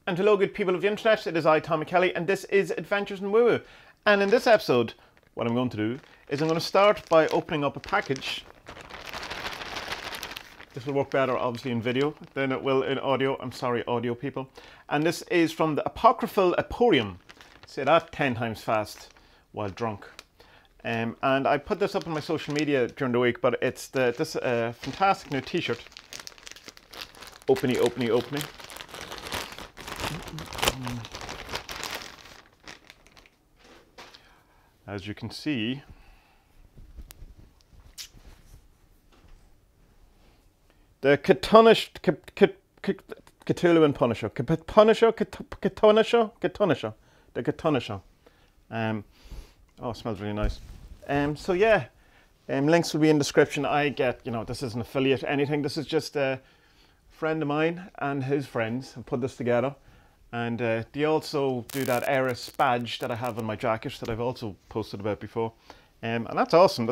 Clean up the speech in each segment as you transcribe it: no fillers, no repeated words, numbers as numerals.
And hello good people of the internet, it is I, Tommy Kelly, and this is Adventures in Woo Woo. And in this episode, what I'm going to do is I'm going to start by opening up a package. This will work better obviously in video than it will in audio. I'm sorry audio people. And this is from the Apocryphal Emporium. Say that 10 times fast while drunk. And I put this up on my social media during the week, but it's this fantastic new t-shirt. Opening. As you can see, the Cthulhu and Punisher. The Cthulhu. Oh, it smells really nice. So yeah, links will be in the description. I get, this is an affiliate, anything. This is just a friend of mine and his friends have put this together. And they also do that Eris badge that I have on my jacket that I've also posted about before. And that's awesome.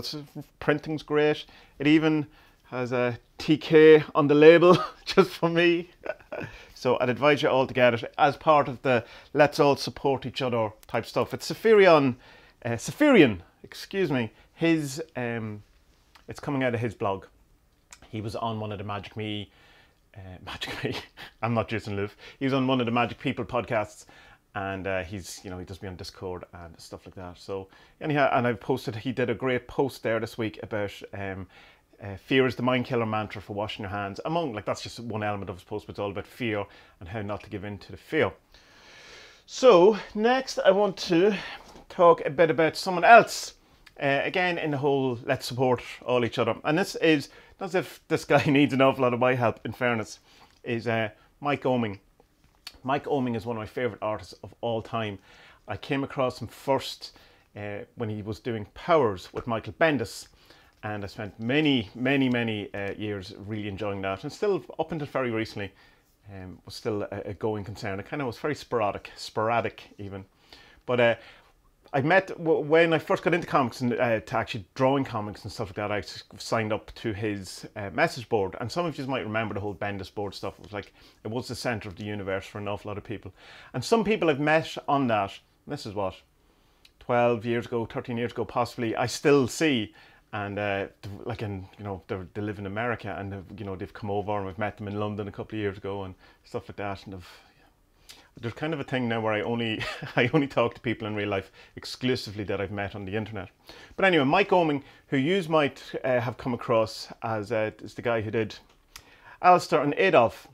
Printing's great. It even has a TK on the label just for me. So I'd advise you all to get it as part of the let's all support each other type stuff. It's Sepherion, excuse me. His, it's coming out of his blog. He was on one of the Magic Me, I'm not Jason Liv. He was on one of the Magic People podcasts, and he's, he does me on Discord and stuff like that. So anyhow, and I've posted, he did a great post there this week about fear is the mind killer mantra for washing your hands. That's just one element of his post, but it's all about fear and how not to give in to the fear. So next I want to talk a bit about someone else. Again, in the whole let's support all each other. And this is, not as if this guy needs an awful lot of my help, in fairness, is Mike Oeming. Mike Oeming is one of my favourite artists of all time. I came across him first when he was doing Powers with Michael Bendis. And I spent many years really enjoying that. And still, up until very recently, was still a going concern. It kind of was very sporadic even. But I met, when I first got into comics and to actually drawing comics and stuff like that, I signed up to his message board. And some of you might remember the whole Bendis board stuff. It was the centre of the universe for an awful lot of people. And some people I've met on that, this is what, 12 years ago, 13 years ago possibly, I still see. And they live in America, and they've come over, and we've met them in London a couple of years ago and stuff like that. And there's kind of a thing now where I only talk to people in real life exclusively that I've met on the internet. But anyway, Mike Oeming, who you might have come across as is the guy who did Alistair and Adolf,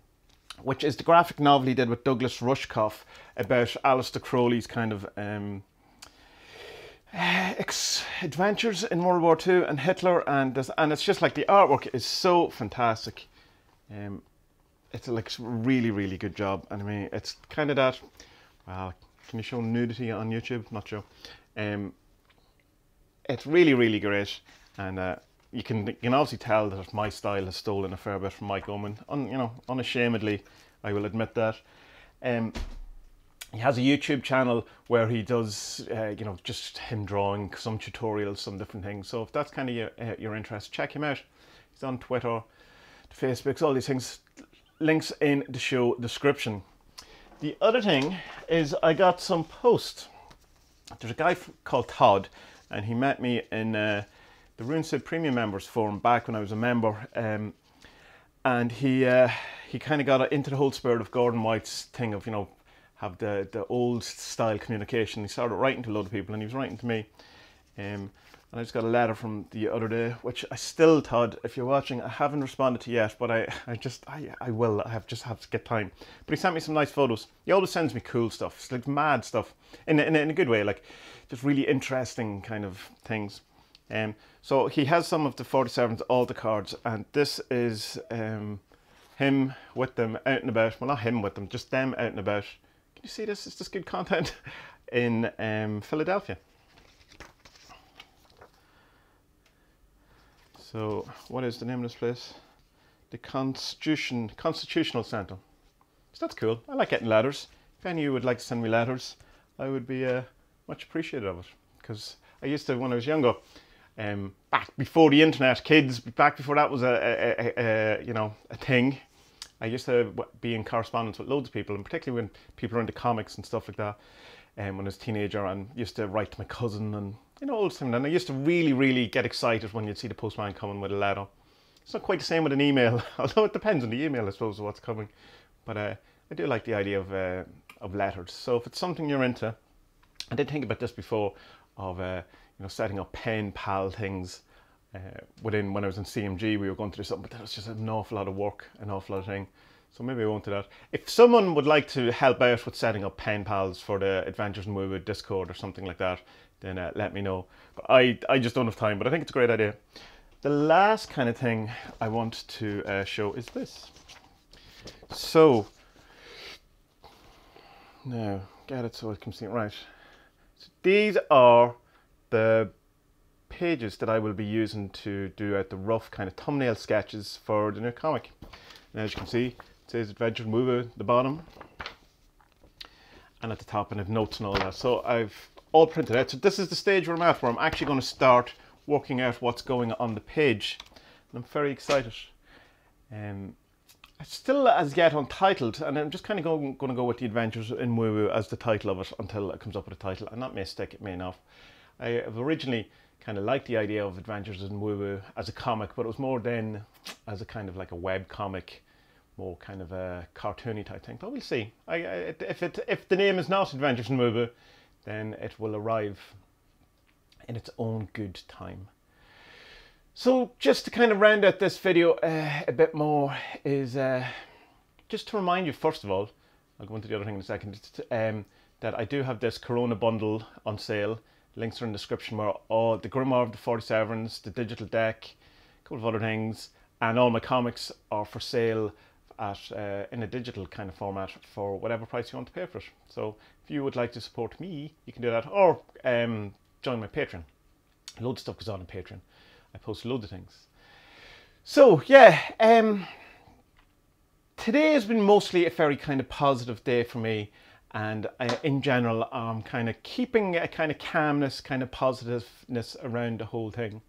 which is the graphic novel he did with Douglas Rushkoff about Aleister Crowley's kind of adventures in World War II and Hitler, and it's just like the artwork is so fantastic. It's like really good job, and I mean it's kind of that. Well, can you show nudity on YouTube? Not sure. It's really great, and you can obviously tell that my style has stolen a fair bit from Mike Oeming. Unashamedly, I will admit that. He has a YouTube channel where he does, just him drawing some tutorials, some different things. So if that's kind of your interest, check him out. He's on Twitter, Facebook, all these things. Links in the show description. The other thing is I got some posts. There's a guy called Todd, and he met me in the RuneScape Premium Members Forum back when I was a member. And he kind of got into the whole spirit of Gordon White's thing of, have the old style communication. He started writing to a lot of people, and he was writing to me. And I just got a letter from the other day, which I still, Todd, if you're watching, I haven't responded to yet, but I will. I just have to get time. But he sent me some nice photos. He always sends me cool stuff. It's like mad stuff in a good way, like just really interesting kind of things. So he has some of the 47's Alta cards, and this is him with them out and about. Well, not him with them, just them out and about. Can you see this? It's just good content in Philadelphia. So, what is the name of this place? The Constitutional Center. So that's cool. I like getting letters. If any of you would like to send me letters, I would be much appreciative of it. Because I used to, when I was younger, back before the internet, kids, back before that was a thing, I used to be in correspondence with loads of people, and particularly when people are into comics and stuff like that. When I was a teenager, and used to write to my cousin and all the time. And I used to really get excited when you'd see the postman coming with a letter. It's not quite the same with an email, although it depends on the email, I suppose, of what's coming. But I do like the idea of letters. So if it's something you're into, I did think about this before of setting up pen pal things. When I was in CMG, we were going to do something, but that was just an awful lot of work, an awful lot of thing. So maybe I won't do that. If someone would like to help out with setting up pen pals for the Adventures in Woo Woo Discord or something like that, then let me know. But I just don't have time, but I think it's a great idea. The last kind of thing I want to show is this. So, now, get it so I can see it right. So these are the pages that I will be using to do out the rough kind of thumbnail sketches for the new comic. And as you can see, it says Adventure in Woo Woo at the bottom and at the top, and I've notes and all that. So I've all printed out. So this is the stage where I'm at, where I'm actually going to start working out what's going on the page, and I'm very excited. It's still as yet untitled, and I'm just kind of going to go with the Adventures in Woo Woo as the title of it until it comes up with a title, and that may stick, it may not. I have originally kind of liked the idea of Adventures in Woo Woo as a comic, but it was more then as a kind of like a web comic, more kind of a cartoony type thing. But we'll see. If the name is not Adventures in Woo Woo, then it will arrive in its own good time. So just to kind of round out this video a bit more is just to remind you, first of all, I'll go into the other thing in a second, that I do have this Corona bundle on sale. Links are in the description, where all the Grimoire of the 47s, the digital deck, a couple of other things, and all my comics are for sale at in a digital kind of format for whatever price you want to pay for it. So if you would like to support me, you can do that, or join my Patreon. Loads of stuff goes on in Patreon. I post loads of things. So yeah, today has been mostly a very kind of positive day for me, and in general I'm kind of keeping a kind of calmness, kind of positiveness around the whole thing.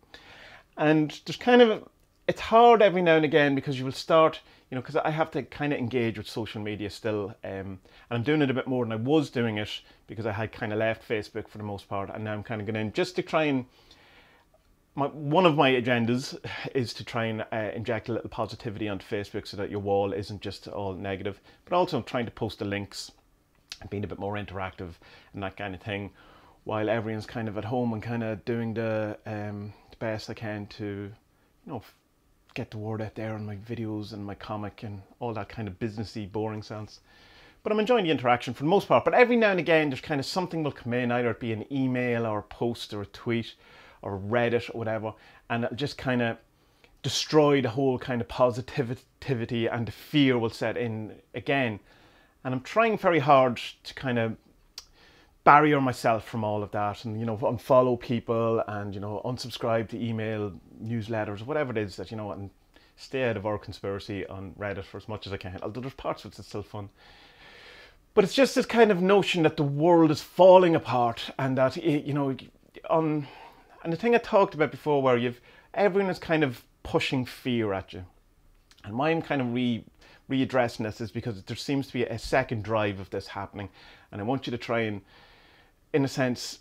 And there's kind of, it's hard every now and again, because you will start, because I have to kind of engage with social media still, and I'm doing it a bit more than I was doing it, because I had kind of left Facebook for the most part, and now I'm kind of going in just to try and, one of my agendas is to try and inject a little positivity onto Facebook, so that your wall isn't just all negative, but also I'm trying to post the links and being a bit more interactive and that kind of thing, while everyone's kind of at home and kind of doing the best I can to, get the word out there on my videos and my comic and all that kind of businessy, boring sense. But I'm enjoying the interaction for the most part. But every now and again, there's kind of something will come in, either it be an email or a post or a tweet or Reddit or whatever, and it'll just kind of destroy the whole kind of positivity, and the fear will set in again. And I'm trying very hard to kind of barrier myself from all of that, and unfollow people, and unsubscribe to email newsletters, whatever it is that and stay out of our conspiracy on Reddit for as much as I can, although there's parts of it that's still fun. But it's just this kind of notion that the world is falling apart, and that and the thing I talked about before, where everyone is kind of pushing fear at you, and why I'm kind of readdressing this is because there seems to be a second drive of this happening, and I want you to try and, in a sense,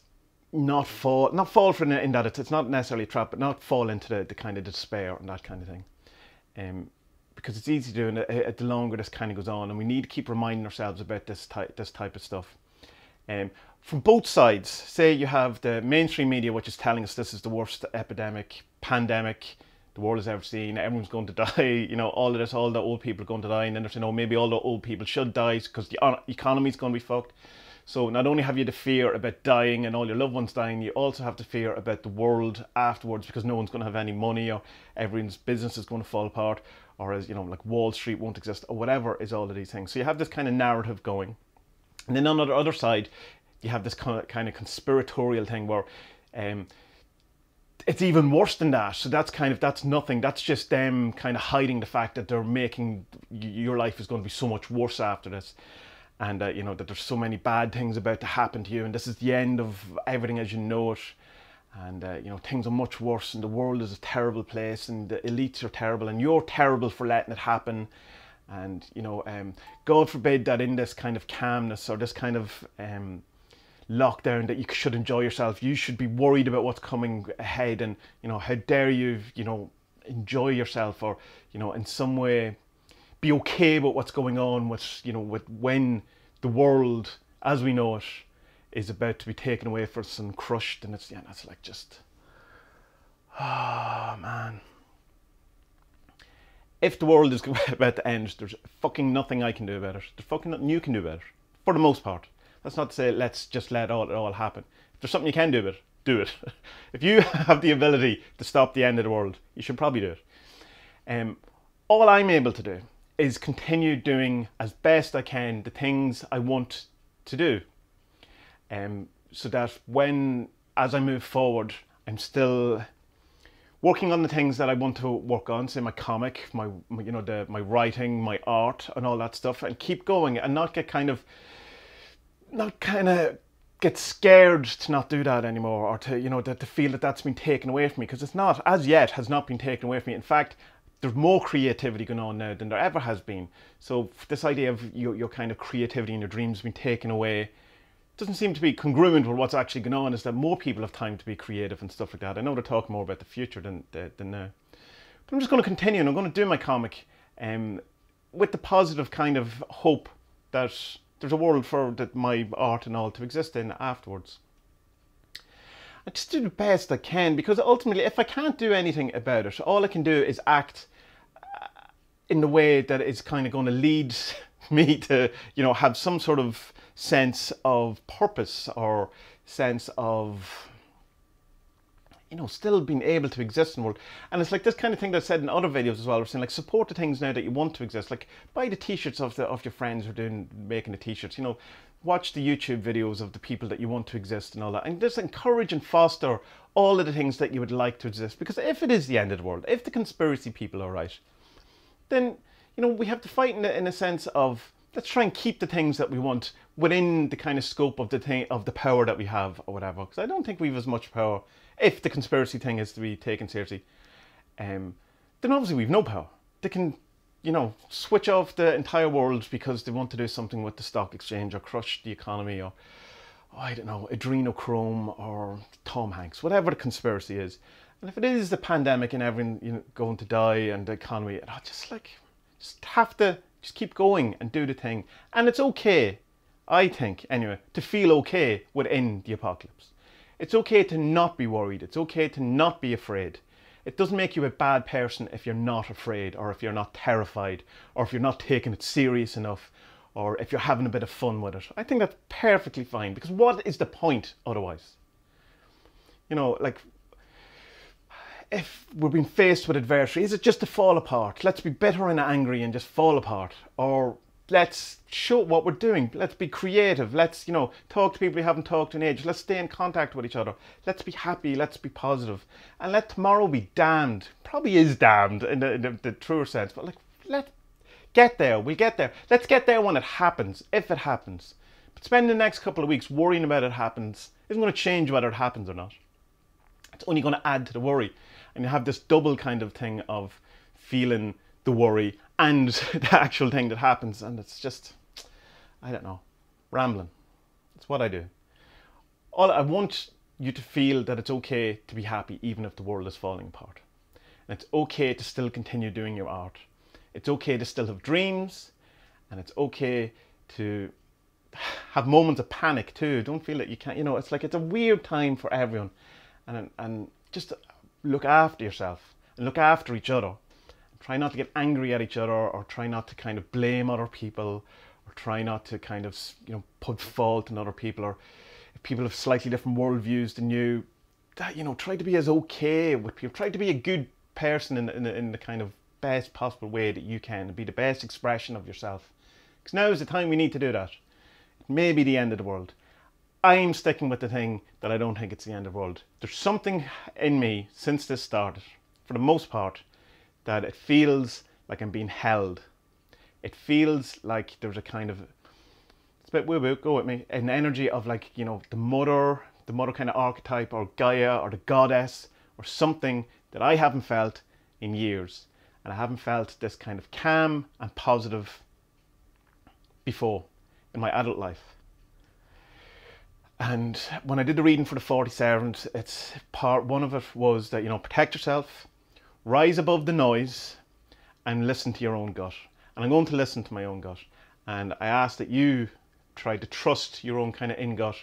not fall for it, in that it's not necessarily a trap, but not fall into the kind of despair and that kind of thing. Because it's easy doing it the longer this kind of goes on, and we need to keep reminding ourselves about this type of stuff. From both sides, say you have the mainstream media, which is telling us this is the worst pandemic the world has ever seen, everyone's going to die, all of this, all the old people are going to die, and then they're saying, oh, maybe all the old people should die because the economy's going to be fucked. So not only have you the fear about dying and all your loved ones dying, you also have the fear about the world afterwards, because no one's going to have any money, or everyone's business is going to fall apart, or as like Wall Street won't exist, or whatever is all of these things. So you have this kind of narrative going. And then on the other side, you have this kind of conspiratorial thing where it's even worse than that. So that's nothing. That's just them kind of hiding the fact that they're making your life is going to be so much worse after this. And that there's so many bad things about to happen to you, and this is the end of everything as you know it, and things are much worse, and the world is a terrible place, and the elites are terrible, and you're terrible for letting it happen, And, you know, God forbid that in this kind of calmness or this kind of lockdown that you should enjoy yourself. You should be worried about what's coming ahead, and, you know, how dare you, you know, enjoy yourself, or, you know, in some way be okay about what's going on with, you know, with when the world as we know it is about to be taken away from us and crushed. And it's, yeah, that's like just, oh man. If the world is about to end, there's fucking nothing I can do about it. There's fucking nothing you can do about it, for the most part. That's not to say let's just let it all happen. If there's something you can do about it, do it. If you have the ability to stop the end of the world, you should probably do it. All I'm able to do is continue doing as best I can the things I want to do. So that as I move forward, I'm still working on the things that I want to work on, say my comic, my writing, my art, and all that stuff, and keep going, and not get scared to not do that anymore, or to, you know, to feel that that's been taken away from me, because it's not, as yet, has not been taken away from me. In fact, there's more creativity going on now than there ever has been. So this idea of your kind of creativity and your dreams being taken away doesn't seem to be congruent with what's actually going on, is that more people have time to be creative and stuff like that. I know they're talking more about the future than now. But I'm just going to continue, and I'm going to do my comic with the positive kind of hope that there's a world for my art and all to exist in afterwards. I just do the best I can, because ultimately, if I can't do anything about it, all I can do is act in the way that is kind of going to lead me to, you know, have some sort of sense of purpose, or sense of, you know, still being able to exist in the world. And it's like this kind of thing that's said in other videos as well. We're saying, like, support the things now that you want to exist. Like, buy the t-shirts of your friends who are making the t-shirts. You know, watch the YouTube videos of the people that you want to exist and all that. And just encourage and foster all of the things that you would like to exist. Because if it is the end of the world, if the conspiracy people are right, then, you know, we have to fight in a sense of, let's try and keep the things that we want within the kind of scope of the power that we have, or whatever. Because I don't think we have as much power, if the conspiracy thing is to be taken seriously. Then obviously we've no power. They can, you know, switch off the entire world because they want to do something with the stock exchange, or crush the economy, or, oh, I don't know, adrenochrome, or Tom Hanks, whatever the conspiracy is. And if it is the pandemic and everyone, you know, going to die, and the economy, and just have to just keep going and do the thing. And it's okay, I think, anyway, to feel okay within the apocalypse. It's okay to not be worried. It's okay to not be afraid. It doesn't make you a bad person if you're not afraid, or if you're not terrified, or if you're not taking it serious enough, or if you're having a bit of fun with it. I think that's perfectly fine, because what is the point otherwise? You know, like, if we're being faced with adversity, is it just to fall apart? Let's be bitter and angry and just fall apart. Or let's show what we're doing. Let's be creative. Let's, you know, talk to people we haven't talked to in ages. Let's stay in contact with each other. Let's be happy. Let's be positive. And let tomorrow be damned. Probably is damned in the truer sense. But, like, let's get there. We'll get there. Let's get there when it happens, if it happens. But spending the next couple of weeks worrying about it happens isn't going to change whether it happens or not. It's only going to add to the worry. And you have this double kind of thing of feeling the worry and the actual thing that happens. And it's just, I don't know, rambling. It's what I do. I want you to feel that it's okay to be happy even if the world is falling apart. And it's okay to still continue doing your art. It's okay to still have dreams. And it's okay to have moments of panic too. Don't feel that you can't, you know, it's like, it's a weird time for everyone. And just look after yourself and look after each other. Try not to get angry at each other, or try not to kind of blame other people, or try not to kind of, you know, put fault in other people, or if people have slightly different worldviews than you, that, you know, try to be as okay with people. Try to be a good person in the kind of best possible way that you can, and be the best expression of yourself. Because now is the time we need to do that. It may be the end of the world. I'm sticking with the thing that I don't think it's the end of the world. There's something in me since this started, for the most part, that it feels like I'm being held. It feels like there's a kind of, it's a bit woo-woo, go with me, an energy of, like, you know, the mother kind of archetype, or Gaia, or the goddess, or something that I haven't felt in years. and I haven't felt this kind of calm and positive before in my adult life. And when I did the reading for the 47, it's part one of it was that, you know, protect yourself, rise above the noise, and listen to your own gut. And I'm going to listen to my own gut. And I ask that you try to trust your own kind of in-gut,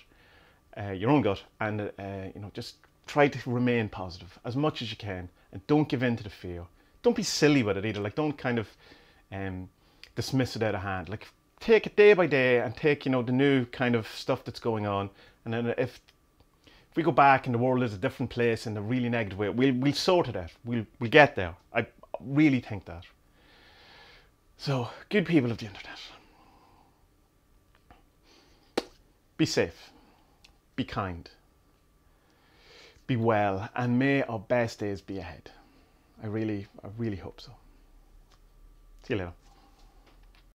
your own gut, and you know, just try to remain positive as much as you can, and don't give in to the fear. Don't be silly with it either. Like, don't kind of dismiss it out of hand. Like, take it day by day, and take, you know, the new kind of stuff that's going on. And then if we go back and the world is a different place in a really negative way, we'll sort it out. We'll get there. I really think that. So, good people of the internet, be safe, be kind, be well, and may our best days be ahead. I really hope so. See you later.